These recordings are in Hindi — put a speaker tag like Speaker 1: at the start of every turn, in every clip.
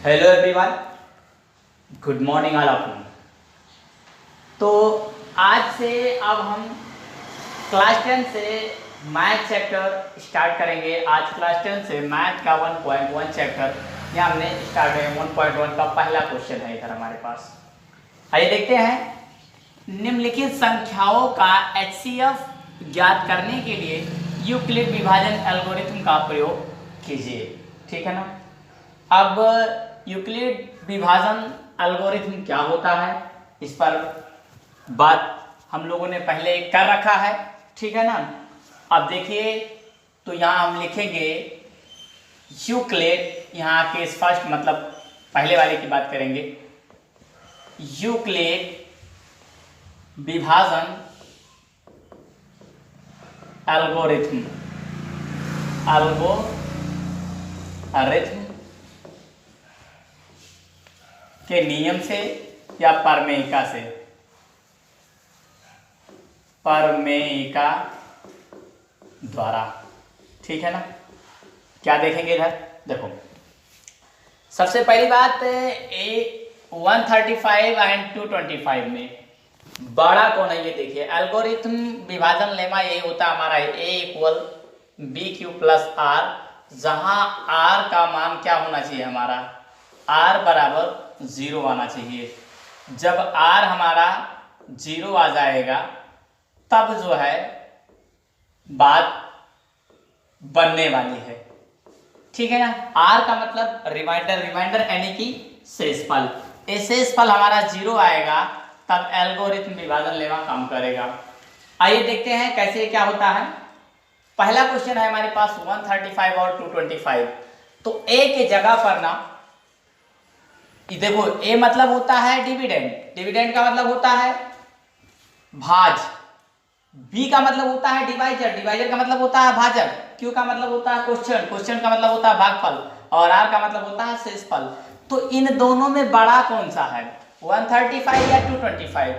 Speaker 1: Hello everyone, good morning all of you. तो आज से अब हम क्लास 10 से मैथ चैप्टर स्टार्ट करेंगे। आज क्लास 10 से मैथ का 1.1 चैप्टर यहाँ हमने स्टार्ट करेंगे। 1.1 का पहला क्वेश्चन है इधर हमारे पास। आइए देखते हैं। निम्नलिखित संख्याओं का HCF ज्ञात करने के लिए यूक्लिड विभाजन एल्गोरिथम का प्रयोग कीजिए। ठीक है ना। अब यूक्लिड विभाजन एल्गोरिथम क्या होता है, इस पर बात हम लोगों ने पहले कर रखा है। ठीक है ना। अब देखिए, तो यहाँ हम लिखेंगे यूक्लिड, यहाँ के फर्स्ट मतलब पहले वाले की बात करेंगे। यूक्लिड विभाजन एल्गोरिथम के नियम से या प्रमेयिका से, प्रमेयिका द्वारा। ठीक है ना। क्या देखेंगे इधर, देखो सबसे पहली बात ए 135 एंड 225 में बड़ा कौन है ये देखिए। एल्गोरिथम विभाजन लेमा यही होता है हमारा A = BQ + R, जहां R का मान क्या होना चाहिए हमारा, R = 0 आना चाहिए। जब R हमारा 0 आ जाएगा तब जो है बात बनने वाली है। ठीक है ना। R का मतलब रिमाइंडर यानी कि शेषफल। शेषफल हमारा 0 आएगा तब एल्गोरिथम विभाजन लेवा काम करेगा। आइए देखते हैं कैसे क्या होता है। पहला क्वेश्चन है हमारे पास 135 और 225। तो A के जगह पर ना, देखो A मतलब होता है डिविडेंड, डिविडेंड का मतलब होता है भाज। B का मतलब होता है डिवाइजर, डिवाइजर का मतलब होता है भाजक। Q का मतलब होता है क्वेश्चन, क्वेश्चन का मतलब होता है भागफल, और R का मतलब होता है शेषफल। तो इन दोनों में बड़ा कौन सा है, 135 या 225?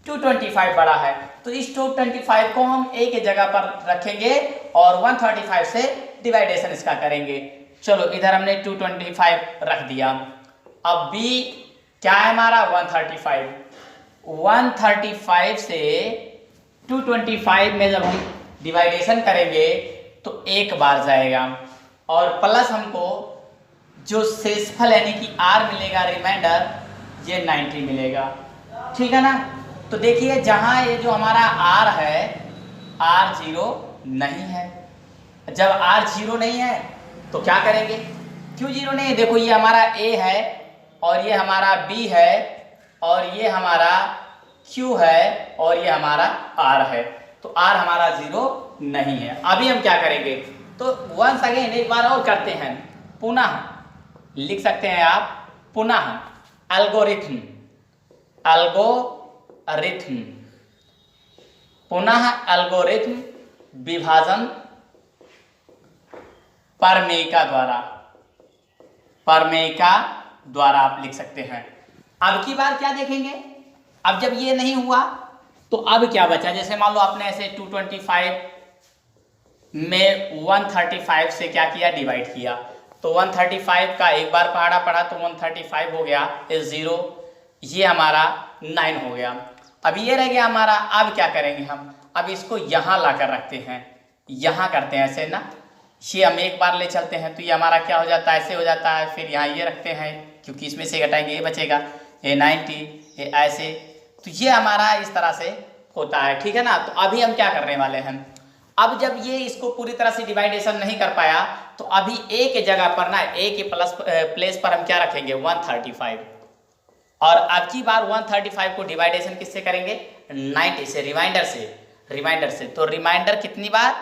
Speaker 1: 225 बड़ा है। तो इस 225 को हम A के जगह पर रखेंगे और 135 से डिवाइडेशन इसका करेंगे। चलो इधर हमने 225 रख दिया। अब B क्या है हमारा 135। 135 से 225 में जब हम डिवाइडेशन करेंगे तो एक बार जाएगा, और प्लस हमको जो शेषफल यानी कि R मिलेगा, रिमाइंडर, ये 90 मिलेगा। ठीक है ना। तो देखिए जहां ये जो हमारा R है, R 0 नहीं है। जब R 0 नहीं है तो क्या करेंगे, क्यों 0 नहीं है, देखो ये हमारा A है और ये हमारा B है और ये हमारा Q है और ये हमारा R है। तो R हमारा 0 नहीं है। अभी हम क्या करेंगे, तो वंस अगेन एक बार और करते हैं, पुनः लिख सकते हैं आप, पुनः एल्गोरिथम, पुनः एल्गोरिथम विभाजन प्रमेयिका द्वारा आप लिख सकते हैं। अब की बार क्या देखेंगे, अब जब ये नहीं हुआ तो अब क्या बचा। जैसे मान लो आपने ऐसे 225 में 135 से क्या किया, डिवाइड किया, तो 135 का एक बार पढ़ा तो 135 हो गया, इस 0, ये हमारा 9 हो गया। अब ये रह गया हमारा। अब क्या करेंगे हम, अब इसको यहाँ लाकर रखते हैं, यहाँ करते हैं ऐसे ना, ये हम एक बार ले चलते हैं तो ये हमारा क्या हो जाता है, ऐसे हो जाता है। फिर यहाँ ये रखते हैं क्योंकि इसमें से घटाएंगे ये बचेगा, ये 90, ये ऐसे, तो ये हमारा इस तरह से होता है। ठीक है ना। तो अभी हम क्या करने वाले हैं, अब जब ये इसको पूरी तरह से डिवाइडेशन नहीं कर पाया तो अभी A के जगह पर ना, A के प्लेस पर हम क्या रखेंगे, 135, और अब की बार 135 को डिवाइडेशन किससे करेंगे, 90 से, रिमाइंडर से। तो रिमाइंडर कितनी बार,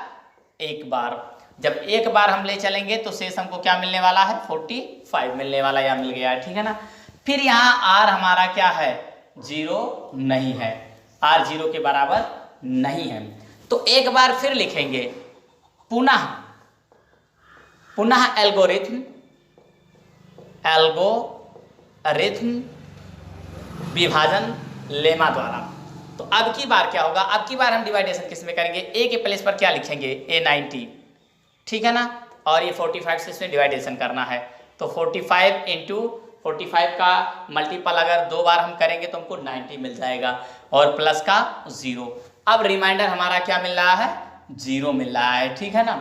Speaker 1: एक बार। जब एक बार हम ले चलेंगे तो शेष हमको क्या मिलने वाला है, 45 मिलने वाला, या मिल गया। ठीक है ना। फिर यहाँ R हमारा क्या है, 0 नहीं है, R 0 के बराबर नहीं है। तो एक बार फिर लिखेंगे, पुनः एल्गोरिथम विभाजन लेमा द्वारा। तो अब की बार क्या होगा, अब की बार हम डिवाइडेशन किस में करेंगे, A के प्लेस पर क्या लिखेंगे, A 90। ठीक है ना। और ये 45 से इसमें डिवाइडेशन करना है, तो 45 × 45 का मल्टीपल अगर 2 बार हम करेंगे तो हमको 90 मिल जाएगा और प्लस का 0। अब रिमाइंडर हमारा क्या मिल रहा है, 0 मिल रहा है, ठीक है ना।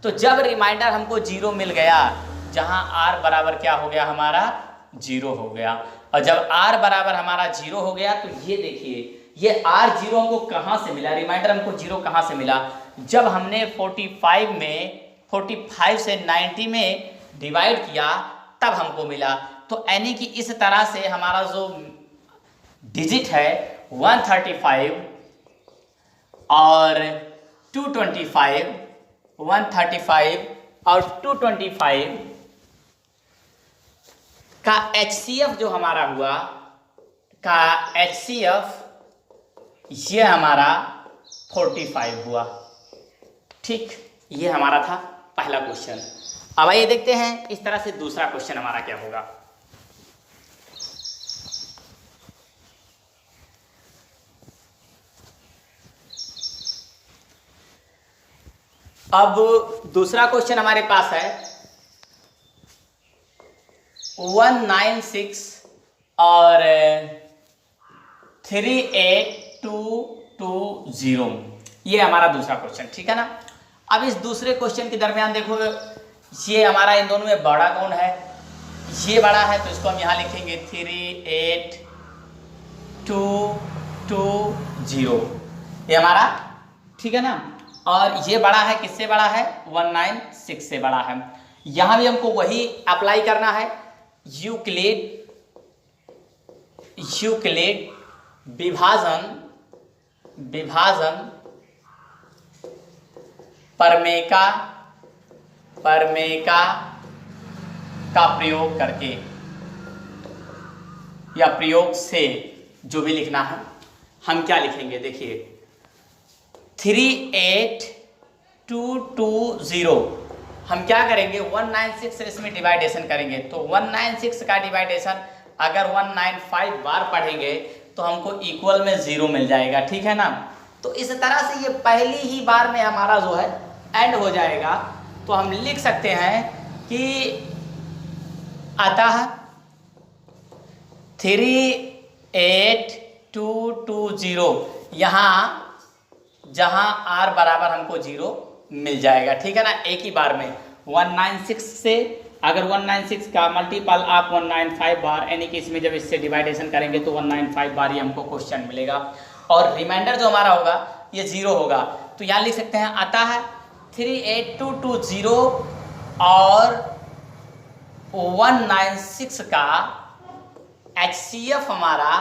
Speaker 1: तो जब रिमाइंडर हमको 0 मिल गया, जहां r बराबर क्या हो गया हमारा 0 हो गया, और जब r बराबर हमारा 0 हो गया तो ये देखिए ये r0 हमको कहाँ से मिला, रिमाइंडर हमको 0 कहाँ से मिला, जब हमने 45 से 90 में डिवाइड किया तब हमको मिला। तो यानी कि इस तरह से हमारा जो डिजिट है 135 और 225, 135 और 225 का HCF जो हमारा हुआ का HCF ये हमारा 45 हुआ, ठीक। ये हमारा था पहला क्वेश्चन। अब आइए देखते हैं इस तरह से दूसरा क्वेश्चन हमारा क्या होगा। अब दूसरा क्वेश्चन हमारे पास है 196 और 38220, ये हमारा दूसरा क्वेश्चन, ठीक है ना। अब इस दूसरे क्वेश्चन के दरमियान देखो ये हमारा इन दोनों में बड़ा कौन है, ये बड़ा है तो इसको हम यहाँ लिखेंगे 38220, ये हमारा, ठीक है ना। और ये बड़ा है, किससे बड़ा है, 196 से बड़ा है। यहाँ भी हमको वही अप्लाई करना है, यूक्लिड विभाजन प्रमेय का प्रयोग करके या प्रयोग से जो भी लिखना है हम क्या लिखेंगे, देखिए 38220 हम क्या करेंगे 196 से इसमें डिवाइडेशन करेंगे, तो 196 का डिवाइडेशन अगर 195 बार पढ़ेंगे तो हमको इक्वल में 0 मिल जाएगा, ठीक है ना। तो इस तरह से ये पहली ही बार में हमारा जो है एंड हो जाएगा। तो हम लिख सकते हैं कि अतः 38220 यहाँ जहां r बराबर हमको 0 मिल जाएगा, ठीक है ना, एक ही बार में 196 से अगर 196 का मल्टीपल आप 195 बार, यानी कि इसमें जब इससे डिवाइडेशन करेंगे तो 195 बार ही हमको क्वेश्चन मिलेगा और रिमाइंडर जो हमारा होगा ये 0 होगा। तो यहाँ लिख सकते हैं अतः 38220 और 196 का HCF हमारा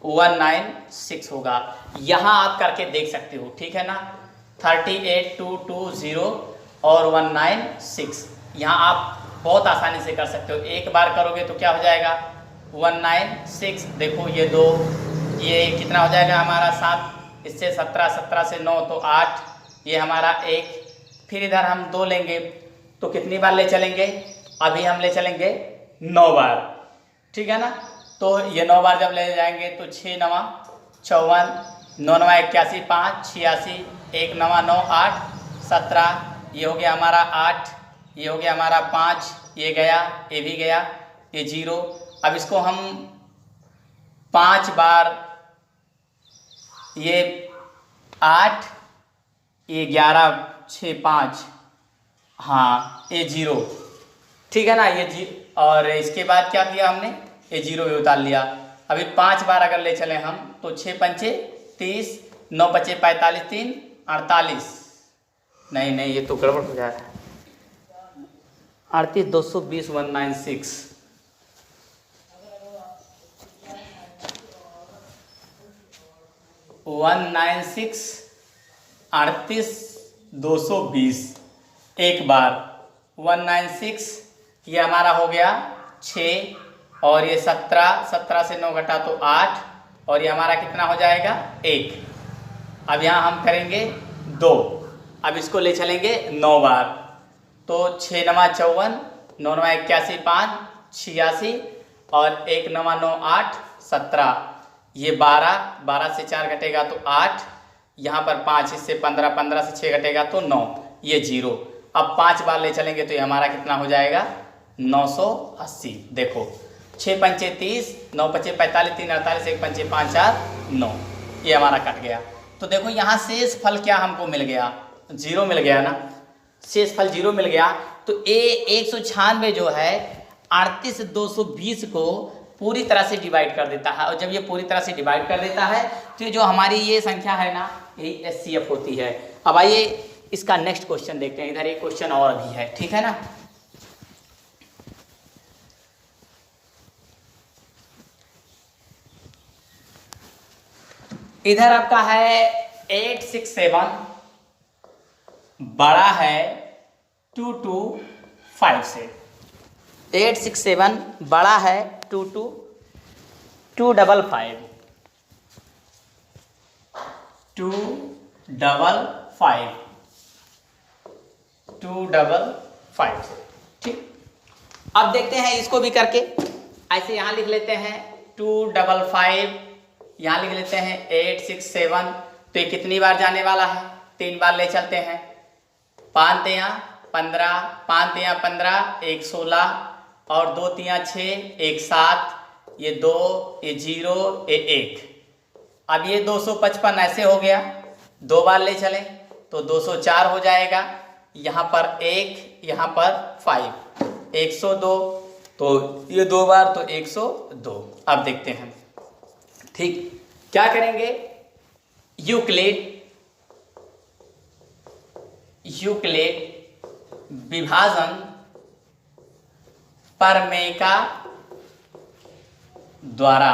Speaker 1: 196 होगा। यहाँ आप करके देख सकते हो, ठीक है ना, 38220 और 196 यहाँ आप बहुत आसानी से कर सकते हो। एक बार करोगे तो क्या हो जाएगा 196, देखो ये 2, ये कितना हो जाएगा हमारा 7, इससे 17, 17 से 9 तो 8, ये हमारा 1, फिर इधर हम 2 लेंगे तो कितनी बार ले चलेंगे, अभी हम ले चलेंगे 9 बार, ठीक है ना। तो ये 9 बार जब ले जाएंगे तो 6 9 54, 9 9 81, 5 86, 1 9 9 8 17, ये हो गया हमारा 8, ये हो गया हमारा 5, ये गया, ये भी गया, ये 0। अब इसको हम 5 बार, ये 8, ये 11 6 5, हाँ ये 0, ठीक है ना, ये और इसके बाद क्या किया हमने, ये 0 भी उतार लिया। अभी 5 बार अगर ले चले हम तो 6 पंचे 30, 9 बचे 45, 3 48, नहीं ये तो गड़बड़ हो जाएगा, 38 220 196, (196) 38 220 एक बार 196, ये हमारा हो गया 6 और ये 17, 17 से 9 घटा तो 8 और ये हमारा कितना हो जाएगा 1। अब यहाँ हम करेंगे 2, अब इसको ले चलेंगे 9 बार तो 6 9 54, 9 9 81, 5 86 और 1 9 9 8 17, ये 12, 12 से 4 घटेगा तो 8, यहाँ पर 5, इससे 15, 15 से 6 घटेगा तो 9, ये 0। अब 5 बार ले चलेंगे तो ये हमारा कितना हो जाएगा 980। देखो 6 पंचे 30, 9 पंचे 45, 3 48, 1 पंचे 5 4 9, ये हमारा कट गया। तो देखो यहाँ शेष फल क्या हमको मिल गया, 0 मिल गया ना, शेष फल 0 मिल गया। तो ए 196 जो है 38220 को पूरी तरह से डिवाइड कर देता है, और जब ये पूरी तरह से डिवाइड कर देता है तो जो हमारी ये संख्या है ना, यही HCF होती है। अब आइए इसका नेक्स्ट क्वेश्चन देखते हैं, इधर एक क्वेश्चन और भी है, ठीक है ना। इधर आपका है 867 बड़ा है 225 से। 867 बड़ा है 255 255 से, ठीक। अब देखते हैं इसको भी करके, ऐसे यहाँ लिख लेते हैं 255, यहाँ लिख लेते हैं 867। तो ये कितनी बार जाने वाला है, 3 बार ले चलते हैं। 5 तिया 15, 5 तिया 15, 1 16, और 2 तिया 6, 1 7, ये 2, ये 0, ये 1। अब ये 255 ऐसे हो गया, 2 बार ले चले तो 204 हो जाएगा। यहाँ पर 1, यहाँ पर 5, 102, तो ये 2 बार तो 102। अब देखते हैं, ठीक, क्या करेंगे, यूक्लिड विभाजन प्रमेय का द्वारा,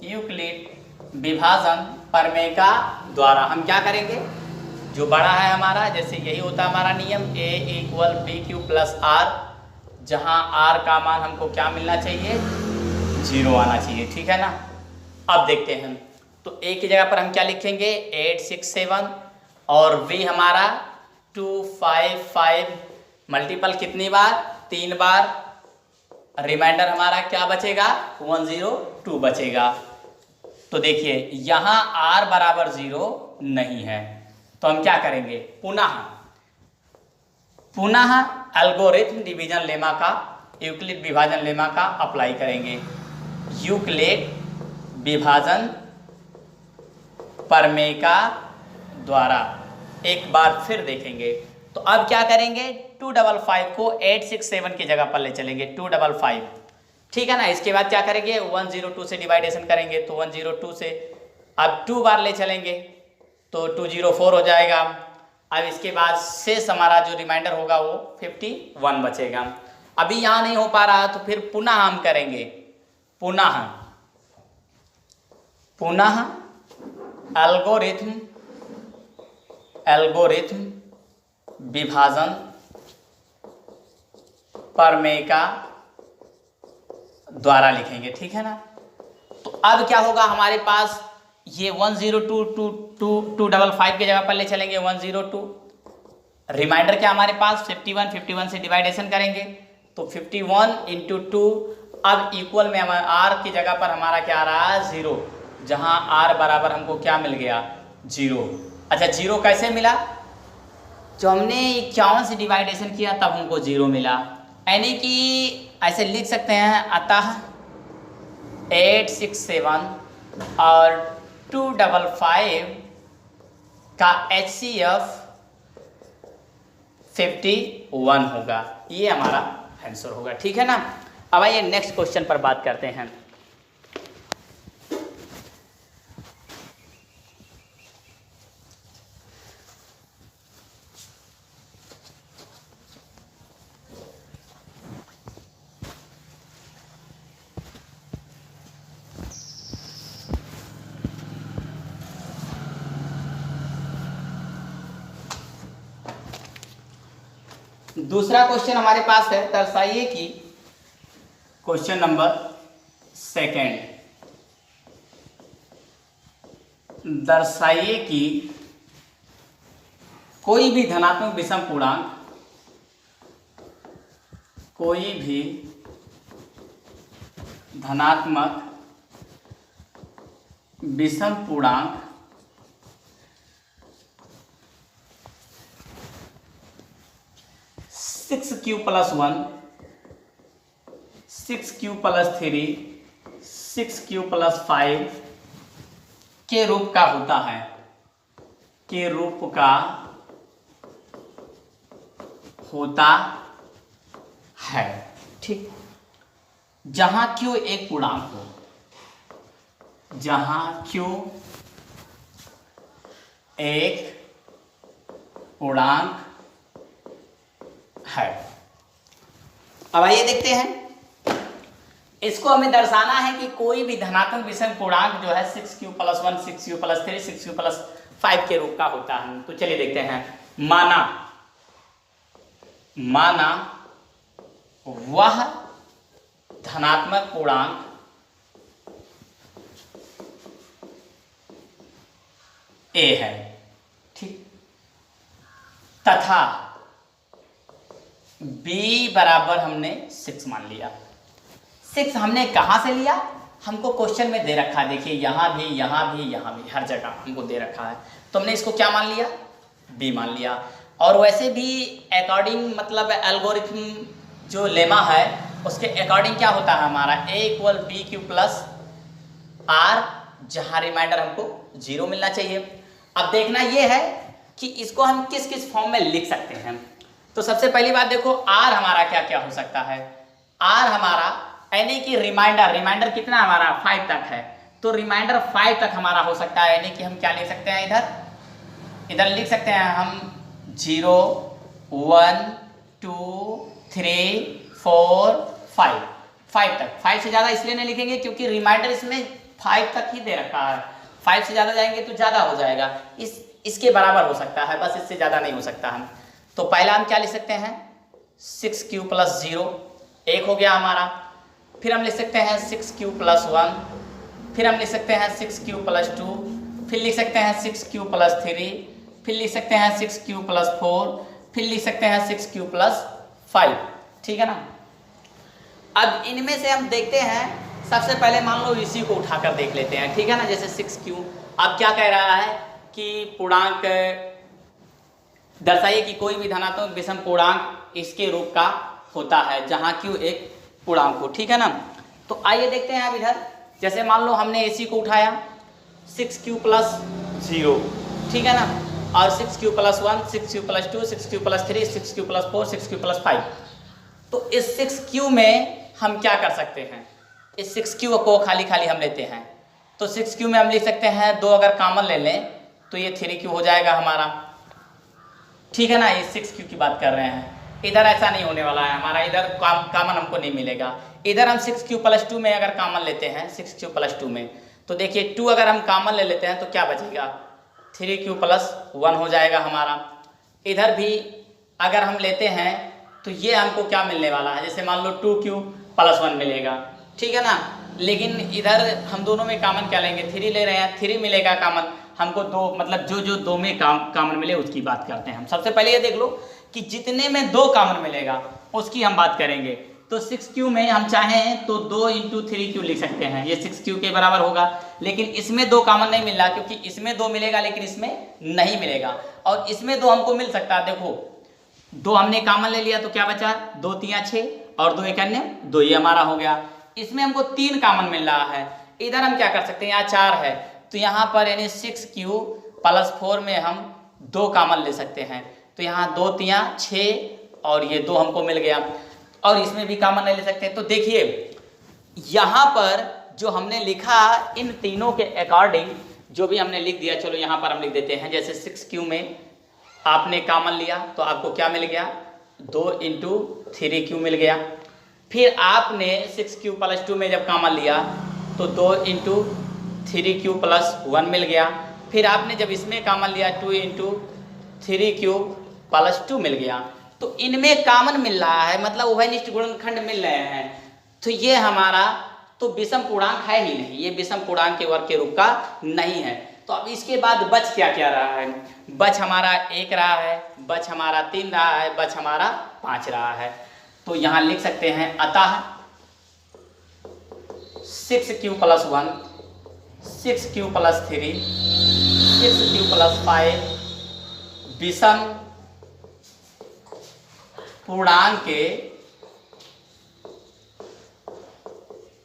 Speaker 1: यूक्लिड विभाजन प्रमेय का द्वारा हम क्या करेंगे, जो बड़ा है हमारा, जैसे यही होता है हमारा नियम A = BQ + R, जहां R का मान हमको क्या मिलना चाहिए, 0 आना चाहिए, ठीक है ना। अब देखते हैं, तो A की जगह पर हम क्या लिखेंगे 867, और V हमारा 255, मल्टीपल कितनी बार, 3 बार, रिमाइंडर हमारा क्या बचेगा 102 बचेगा। तो देखिए यहाँ R बराबर 0 नहीं है, तो हम क्या करेंगे, पुनः एल्गोरिथम डिवीजन लेमा का, यूक्लिड विभाजन लेमा का अप्लाई करेंगे। यूक्लिड विभाजन प्रमेय का द्वारा एक बार फिर देखेंगे। तो अब क्या करेंगे, 255 को 867 की जगह पर ले चलेंगे, 255, ठीक है ना। इसके बाद क्या करेंगे, 102 से डिवाइडेशन करेंगे, तो 102 से अब 2 बार ले चलेंगे तो 204 हो जाएगा। अब इसके बाद शेष हमारा जो रिमाइंडर होगा वो 51 बचेगा। अभी यहाँ नहीं हो पा रहा तो फिर पुनः हम करेंगे, पुनः एल्गोरिथम विभाजन प्रमेय का द्वारा लिखेंगे, ठीक है ना। तो अब क्या होगा हमारे पास, ये 102 की जगह पर ले चलेंगे 102, रिमाइंडर क्या हमारे पास 51 से डिवाइडेशन करेंगे तो 51 × 2। अब इक्वल में हमारे R की जगह पर हमारा क्या आ रहा है 0, जहां R बराबर हमको क्या मिल गया 0। अच्छा 0 कैसे मिला, जो हमने 51 से डिवाइडेशन किया तब हमको 0 मिला, यानी कि ऐसे लिख सकते हैं, अतः 867 और 255 का HCF 51 होगा, ये हमारा आंसर होगा, ठीक है ना। अब आइए नेक्स्ट क्वेश्चन पर बात करते हैं। दूसरा क्वेश्चन हमारे पास है, दर्शाइए कि क्वेश्चन नंबर 2, दर्शाइए कि कोई भी धनात्मक विषम पूर्णांक, कोई भी धनात्मक विषम पूर्णांक Q + 1 6q+3 6q+5 के रूप का होता है, के रूप का होता है। ठीक, जहां q एक पूर्णांक हो, जहां q एक पूर्णांक है। अब आइए देखते हैं, इसको हमें दर्शाना है कि कोई भी धनात्मक विषम पूर्णांक जो है 6q+1 6q+3 6q+5 के रूप का होता है। तो चलिए देखते हैं। माना वह धनात्मक पूर्णांक a है, ठीक, तथा b बराबर हमने 6 मान लिया। 6 हमने कहां से लिया, हमको क्वेश्चन में दे रखा है, देखिए यहां भी यहां भी यहां भी हर जगह हमको दे रखा है। तो हमने इसको क्या मान लिया, b मान लिया। और वैसे भी अकॉर्डिंग मतलब एल्गोरिथम जो लेमा है उसके अकॉर्डिंग क्या होता है हमारा a = bq+r, जहां रिमाइंडर हमको 0 मिलना चाहिए। अब देखना ये है कि इसको हम किस किस फॉर्म में लिख सकते हैं। तो सबसे पहली बात देखो, r हमारा क्या क्या हो सकता है। r हमारा यानी कि रिमाइंडर कितना हमारा 5 तक है, तो रिमाइंडर 5 तक हमारा हो सकता है। यानी कि हम क्या लिख सकते हैं, इधर लिख सकते हैं हम 0 1 2 3 4 5 तक। 5 से ज़्यादा इसलिए नहीं लिखेंगे क्योंकि रिमाइंडर इसमें 5 तक ही दे रखा है। 5 से ज़्यादा जाएंगे तो ज़्यादा हो जाएगा, इसके बराबर हो सकता है, बस इससे ज़्यादा नहीं हो सकता है। तो पहला हम क्या लिख सकते हैं, 6q+0 1 हो गया हमारा। फिर हम लिख सकते हैं 6q+1, फिर हम लिख सकते हैं 6q+2, फिर लिख सकते हैं 6q+3, फिर लिख सकते हैं 6q+4, फिर लिख सकते हैं 6q+5। ठीक है ना। अब इनमें से हम देखते हैं, सबसे पहले मान लो इसी को उठाकर देख लेते हैं, ठीक है ना। जैसे 6q, अब क्या कह रहा है कि पूर्णांक दर्शाइए कि कोई भी धनात्मक विषम पूर्णांक इसके रूप का होता है जहां q एक पूर्णांक हो, ठीक है ना। तो आइए देखते हैं अब इधर, जैसे मान लो हमने इसी को उठाया 6q+0, ठीक है ना, और 6q+1 6q+2 6q+3 6q+4 6q+5। तो इस 6q में हम क्या कर सकते हैं, इस 6q को खाली खाली हम लेते हैं। तो 6q में हम लिख सकते हैं 2 अगर कॉमन ले लें तो ये 3q हो जाएगा हमारा, ठीक है ना। ये 6q की बात कर रहे हैं, इधर ऐसा नहीं होने वाला है हमारा, इधर कॉमन हमको नहीं मिलेगा। इधर हम 6q+2 में अगर कॉमन लेते हैं 6q+2 में, तो देखिए 2 अगर हम कॉमन ले लेते हैं तो क्या बचेगा, 3q+1 हो जाएगा हमारा। इधर भी अगर हम लेते हैं तो ये हमको क्या मिलने वाला है, जैसे मान लो 2q+1 मिलेगा, ठीक है ना। लेकिन इधर हम दोनों में कॉमन क्या लेंगे, 3 ले रहे हैं, 3 मिलेगा कॉमन हमको। 2 मतलब जो 2 में कॉमन मिले उसकी बात करते हैं हम। सबसे पहले ये देख लो कि जितने में 2 कॉमन मिलेगा उसकी हम बात करेंगे। तो 6q में हम चाहें तो 2 × 3q लिख सकते हैं, ये 6q के बराबर होगा। लेकिन इसमें 2 कॉमन नहीं मिल रहा क्योंकि इसमें 2 मिलेगा लेकिन इसमें नहीं मिलेगा, और इसमें 2 हमको मिल सकता है। देखो 2 हमने कॉमन ले लिया तो क्या बचा, 2 × 3 = 6 और 2 × 1 = 2, ये हमारा हो गया। इसमें हमको 3 कॉमन मिल रहा है, इधर हम क्या कर सकते हैं, यहाँ 4 है तो यहाँ पर यानी 6q+4 में हम 2 कॉमन ले सकते हैं। तो यहाँ 2 × 3 = 6 और ये 2 हमको मिल गया, और इसमें भी कॉमन नहीं ले सकते। तो देखिए यहाँ पर जो हमने लिखा इन तीनों के अकॉर्डिंग जो भी हमने लिख दिया, चलो यहाँ पर हम लिख देते हैं। जैसे 6q में आपने कॉमन लिया तो आपको क्या मिल गया, 2 × 3q मिल गया। फिर आपने 6q+2 में जब कॉमन लिया तो 2 × 3q+1 मिल गया। फिर आपने जब इसमें कॉमन लिया 2 × 3q+2 मिल गया। तो इनमें कॉमन मिल रहा है, मतलब उभयनिष्ठ गुणनखंड मिल रहे हैं। तो ये हमारा तो विषम पूर्णांक है ही नहीं, ये विषम पूर्णांक के वर्ग के रूप का नहीं है। तो अब इसके बाद बच क्या क्या रहा है, बच हमारा 1 रहा है, बच हमारा 3 रहा है, बच हमारा 5 रहा है। तो यहाँ लिख सकते हैं अतः 6q+1 6q+3 6q+5 विषम पूर्णांक के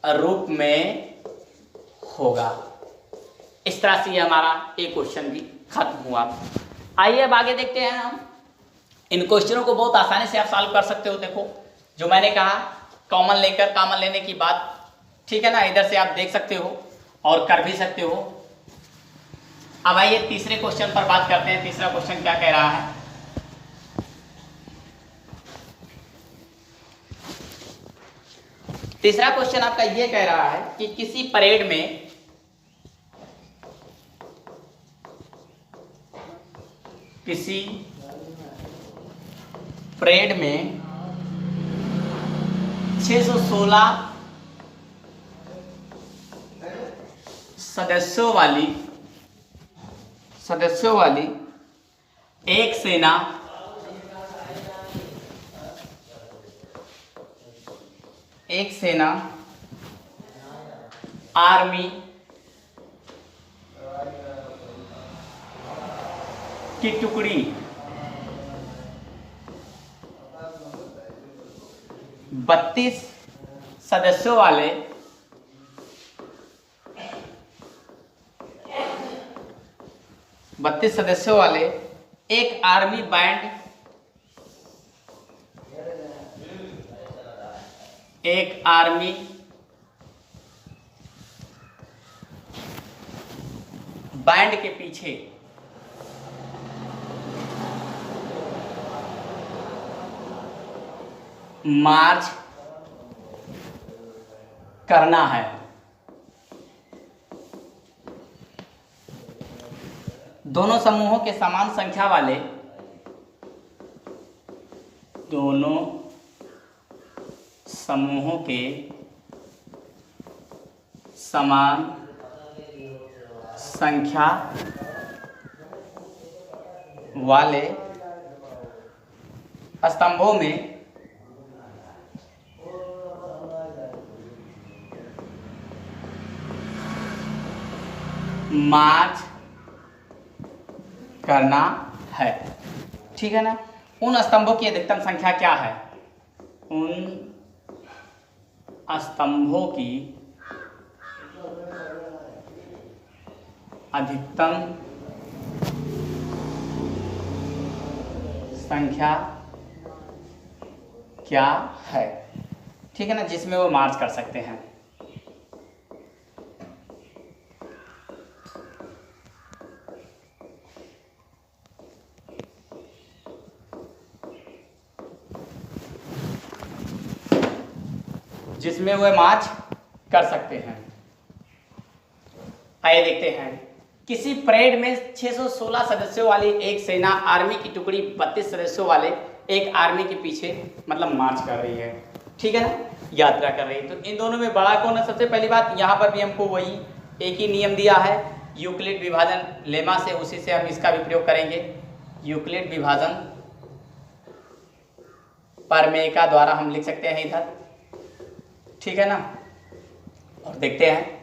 Speaker 1: रूप में होगा। इस तरह से ये हमारा एक क्वेश्चन भी खत्म हुआ। आइए अब आगे देखते हैं हम। इन क्वेश्चनों को बहुत आसानी से आप सॉल्व कर सकते हो। देखो जो मैंने कहा कॉमन लेने की बात, ठीक है ना, इधर से आप देख सकते हो और कर भी सकते हो। अब आइए तीसरे क्वेश्चन पर बात करते हैं। तीसरा क्वेश्चन क्या कह रहा है? तीसरा क्वेश्चन आपका ये कह रहा है कि किसी परेड में किसी परेड में 616 सदस्यों वाली एक सेना आर्मी की टुकड़ी 32 सदस्यों वाले एक आर्मी बैंड के पीछे मार्च करना है। दोनों समूहों के समान संख्या वाले स्तंभों में मार्च करना है। ठीक है ना। उन स्तंभों की अधिकतम संख्या क्या है? उन स्तंभों की अधिकतम संख्या क्या है? ठीक है ना, जिसमें वो मार्च कर सकते हैं। जिसमें वह मार्च कर सकते हैं। आइए देखते हैं। किसी परेड में 616 सदस्यों वाली एक सेना आर्मी की टुकड़ी 32 सदस्यों वाले एक आर्मी के पीछे मतलब मार्च कर रही है। ठीक है ना, यात्रा कर रही है। तो इन दोनों में बड़ा कौन है? सबसे पहली बात, यहाँ पर भी हमको वही एक ही नियम दिया है यूक्लिड विभाजन लेमा से, उसी से हम इसका भी प्रयोग करेंगे। यूक्लिड विभाजन परमेयिका द्वारा हम लिख सकते हैं इधर। ठीक है ना, और देखते हैं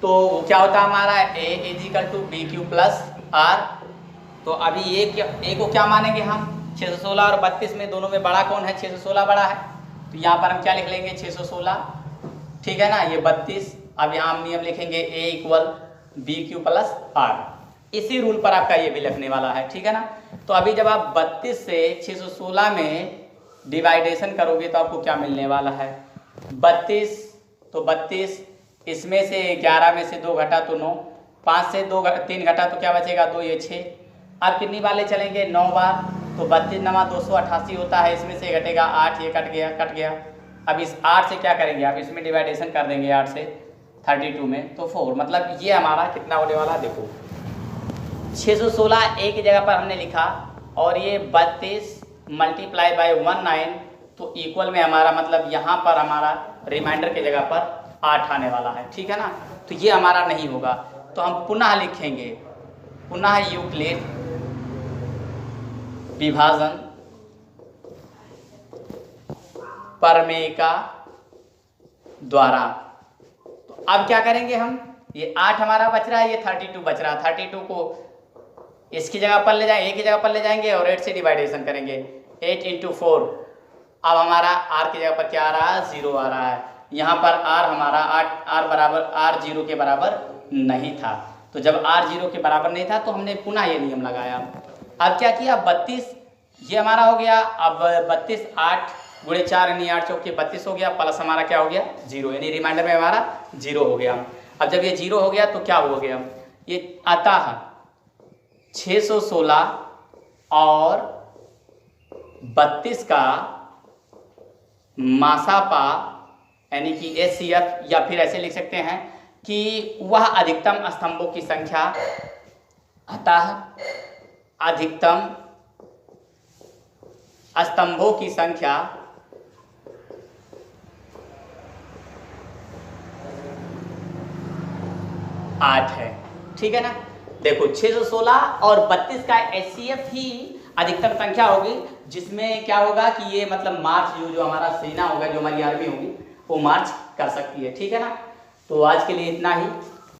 Speaker 1: तो क्या होता है हमारा a equal to B Q plus R. तो अभी ए को क्या मानेंगे हम? 616 और 32 में दोनों में बड़ा कौन है? 616 बड़ा है। तो यहाँ पर हम क्या लिख लेंगे? 616। ठीक है ना, ये 32। अब यहाँ हम नियम लिखेंगे a equal B Q plus R. इसी रूल पर आपका ये भी लिखने वाला है। ठीक है ना। तो अभी जब आप 32 से 616 में डिवाइडेशन करोगे तो आपको क्या मिलने वाला है? 32, तो 32 इसमें से 11 में से 2 घटा तो 9, 5 से 3 घटा तो क्या बचेगा? 2, ये 6। अब कितनी वाले चलेंगे? 9 बार। तो 32 9 288 होता है। इसमें से घटेगा 8, ये कट गया। अब इस 8 से क्या करेंगे? आप इसमें डिवाइडेशन कर देंगे 8 से 32 में, तो 4। मतलब ये हमारा कितना होने वाला? देखो 616 एक जगह पर हमने लिखा और ये 32 मल्टीप्लाई बाय 19, तो इक्वल में हमारा मतलब यहाँ पर हमारा रिमाइंडर की जगह पर 8 आने वाला है। ठीक है ना। तो ये हमारा नहीं होगा, तो हम पुनः लिखेंगे, पुनः यूक्लिड विभाजन परमेयिका द्वारा। तो अब क्या करेंगे हम? ये 8 हमारा बच रहा है, ये 32 बच रहा है। 32 को इसकी जगह पर ले जाएंगे, एक ही जगह पर ले जाएंगे और 8 से डिवाइडेशन करेंगे। 8 × 4। अब हमारा r की जगह पर क्या आ रहा है? 0 आ रहा है। यहाँ पर आर हमारा आर बराबर आर 0 के बराबर नहीं था। तो जब आर 0 के बराबर नहीं था तो हमने पुनः ये नियम लगाया। अब क्या किया, 32 ये हमारा हो गया। अब 32 8 गुणे 4 यानी 8 चौके 32 हो गया, प्लस हमारा क्या हो गया 0, यानी रिमाइंडर में हमारा 0 हो गया। अब जब ये 0 हो गया तो क्या हो गया, ये आता है 616 और 32 का मासापा यानी कि HCF, या फिर ऐसे लिख सकते हैं कि वह अधिकतम स्तंभों की संख्या अतः अधिकतम स्तंभों की संख्या आठ है। ठीक है ना। देखो 616 और 32 का HCF ही अधिकतम संख्या होगी, जिसमें क्या होगा कि ये मतलब मार्च जो हमारा सेना होगा, जो हमारी आर्मी होगी वो मार्च कर सकती है। ठीक है ना। तो आज के लिए इतना ही।